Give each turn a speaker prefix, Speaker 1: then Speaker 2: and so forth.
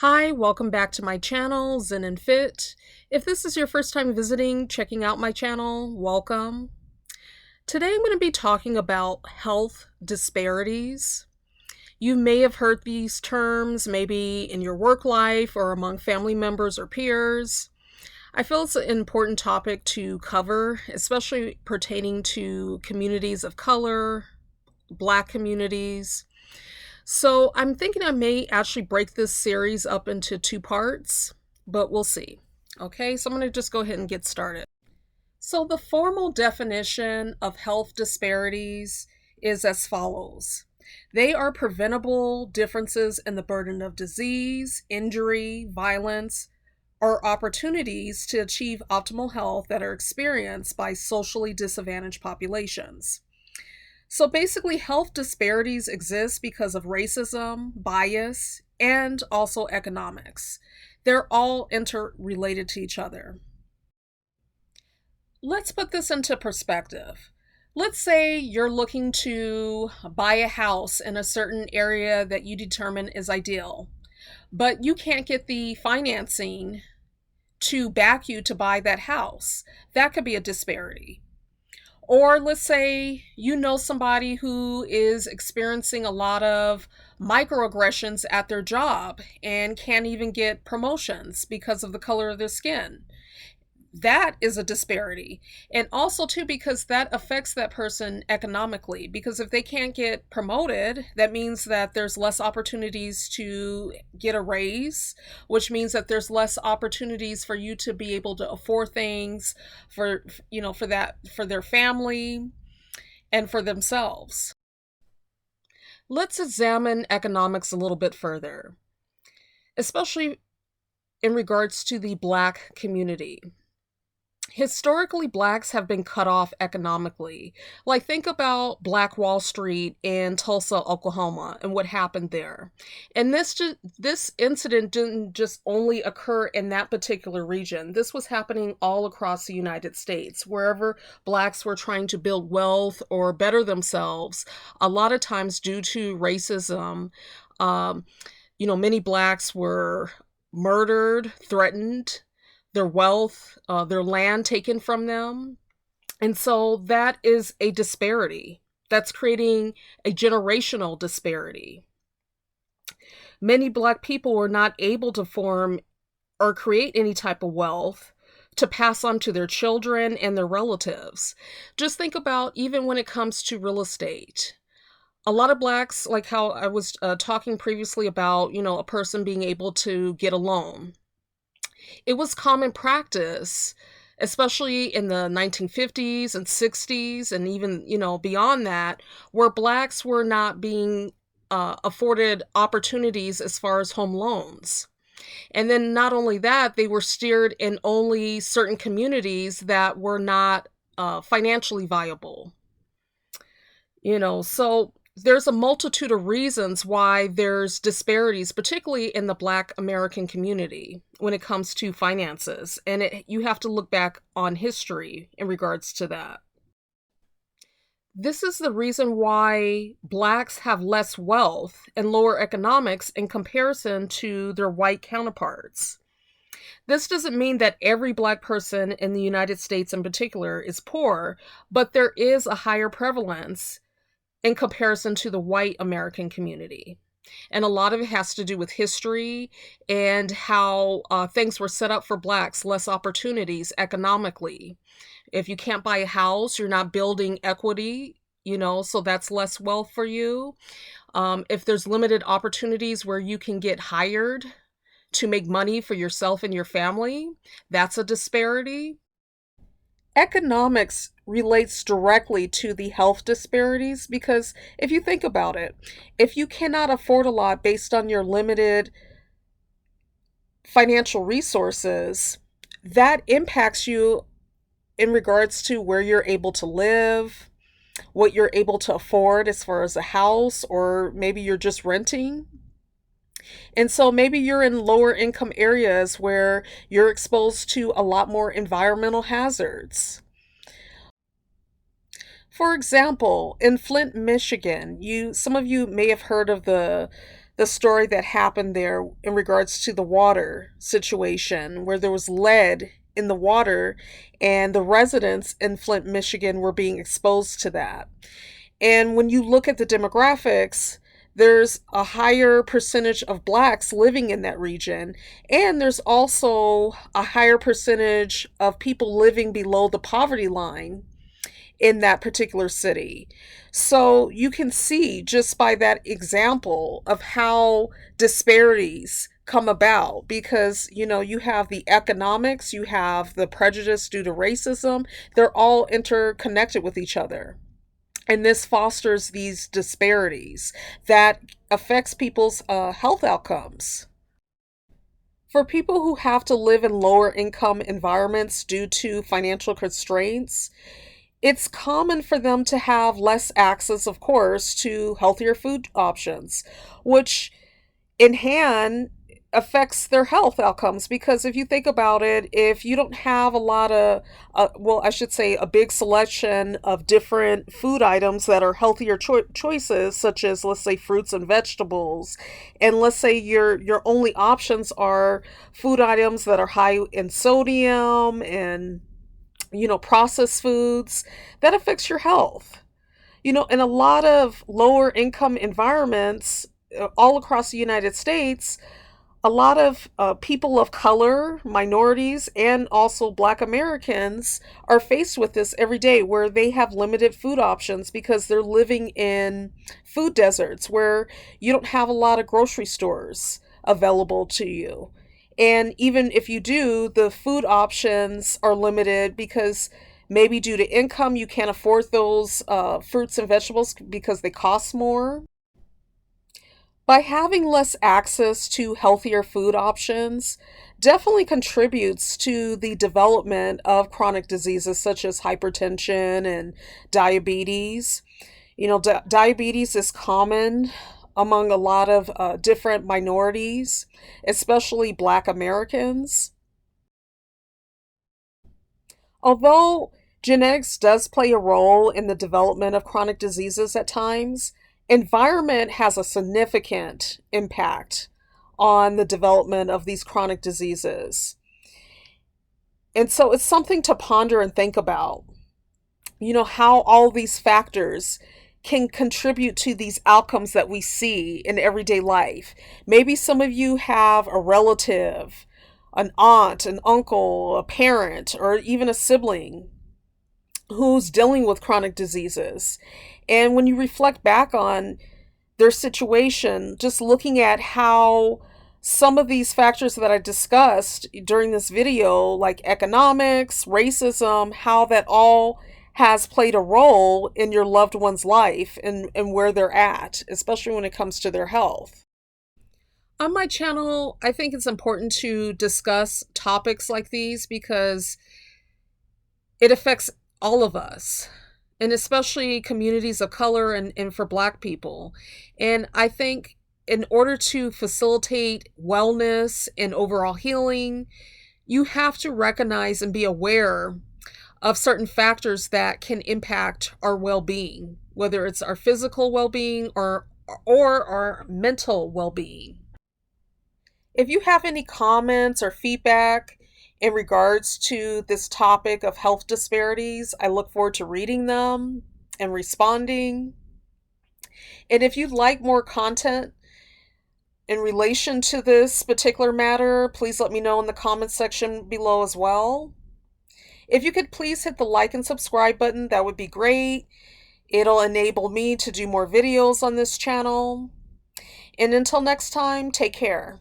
Speaker 1: Hi, welcome back to my channel, Zen and Fit. If this is your first time visiting, checking out my channel, welcome. Today I'm going to be talking about health disparities. You may have heard these terms maybe in your work life or among family members or peers. I feel it's an important topic to cover, especially pertaining to communities of color, Black communities. So I'm thinking I may actually break this series up into two parts, but we'll see. Okay, so I'm going to just go ahead and get started. So the formal definition of health disparities is as follows. They are preventable differences in the burden of disease, injury, violence, or opportunities to achieve optimal health that are experienced by socially disadvantaged populations. So basically, health disparities exist because of racism, bias, and also economics. They're all interrelated to each other. Let's put this into perspective. Let's say you're looking to buy a house in a certain area that you determine is ideal, but you can't get the financing to back you to buy that house. That could be a disparity. Or let's say you know somebody who is experiencing a lot of microaggressions at their job and can't even get promotions because of the color of their skin. That is a disparity. And also, too, because that affects that person economically. Because if they can't get promoted, that means that there's less opportunities to get a raise, which means that there's less opportunities for you to be able to afford things for their family and for themselves. Let's examine economics a little bit further, especially in regards to the Black community. Historically, Blacks have been cut off economically. Like, think about Black Wall Street in Tulsa, Oklahoma, and what happened there. And this incident didn't just only occur in that particular region. This was happening all across the United States. Wherever Blacks were trying to build wealth or better themselves, a lot of times due to racism, um, many Blacks were murdered, threatened, their wealth, their land taken from them. And so that is a disparity. That's creating a generational disparity. Many Black people were not able to form or create any type of wealth to pass on to their children and their relatives. Just think about even when it comes to real estate. A lot of Blacks, like how I was talking previously about, a person being able to get a loan. It was common practice, especially in the 1950s and 60s, and even, beyond that, where Blacks were not being afforded opportunities as far as home loans. And then not only that, they were steered in only certain communities that were not financially viable. So there's a multitude of reasons why there's disparities, particularly in the Black American community when it comes to finances. And you have to look back on history in regards to that. This is the reason why Blacks have less wealth and lower economics in comparison to their white counterparts. This doesn't mean that every Black person in the United States in particular is poor, but there is a higher prevalence in comparison to the white American community. And a lot of it has to do with history and how things were set up for Blacks, less opportunities economically. If you can't buy a house, you're not building equity, so that's less wealth for you. If there's limited opportunities where you can get hired to make money for yourself and your family, that's a disparity. Economics relates directly to the health disparities because if you think about it, if you cannot afford a lot based on your limited financial resources, that impacts you in regards to where you're able to live, what you're able to afford as far as a house, or maybe you're just renting. And so maybe you're in lower income areas where you're exposed to a lot more environmental hazards. For example, in Flint, Michigan, some of you may have heard of the the story that happened there in regards to the water situation, where there was lead in the water and the residents in Flint, Michigan were being exposed to that. And when you look at the demographics, there's a higher percentage of blacks living in that region, and there's also a higher percentage of people living below the poverty line in that particular city. So you can see just by that example of how disparities come about, because you have the economics, you have the prejudice due to racism, they're all interconnected with each other. And this fosters these disparities that affects people's health outcomes. For people who have to live in lower income environments due to financial constraints, it's common for them to have less access, of course, to healthier food options, which in hand affects their health outcomes. Because if you think about it, if you don't have a lot of, well, I should say a big selection of different food items that are healthier choices, such as, let's say, fruits and vegetables, and let's say your only options are food items that are high in sodium and processed foods, that affects your health. In a lot of lower income environments all across the United States, a lot of people of color, minorities, and also Black Americans are faced with this every day, where they have limited food options because they're living in food deserts where you don't have a lot of grocery stores available to you. And even if you do, the food options are limited because maybe due to income, you can't afford those fruits and vegetables because they cost more. By having less access to healthier food options, definitely contributes to the development of chronic diseases such as hypertension and diabetes. Diabetes is common among a lot of different minorities, especially Black Americans. Although genetics does play a role in the development of chronic diseases at times, environment has a significant impact on the development of these chronic diseases. And so it's something to ponder and think about, how all these factors can contribute to these outcomes that we see in everyday life. Maybe some of you have a relative, an aunt, an uncle, a parent, or even a sibling who's dealing with chronic diseases. And when you reflect back on their situation, just looking at how some of these factors that I discussed during this video, like economics, racism, how that all has played a role in your loved one's life and where they're at, especially when it comes to their health. On my channel, I think it's important to discuss topics like these because it affects all of us, and especially communities of color and for Black people. And I think in order to facilitate wellness and overall healing, you have to recognize and be aware of certain factors that can impact our well-being, whether it's our physical well-being or our mental well-being. If you have any comments or feedback in regards to this topic of health disparities, I look forward to reading them and responding. And if you'd like more content in relation to this particular matter, please let me know in the comments section below as well. If you could please hit the like and subscribe button, that would be great. It'll enable me to do more videos on this channel. And until next time, take care.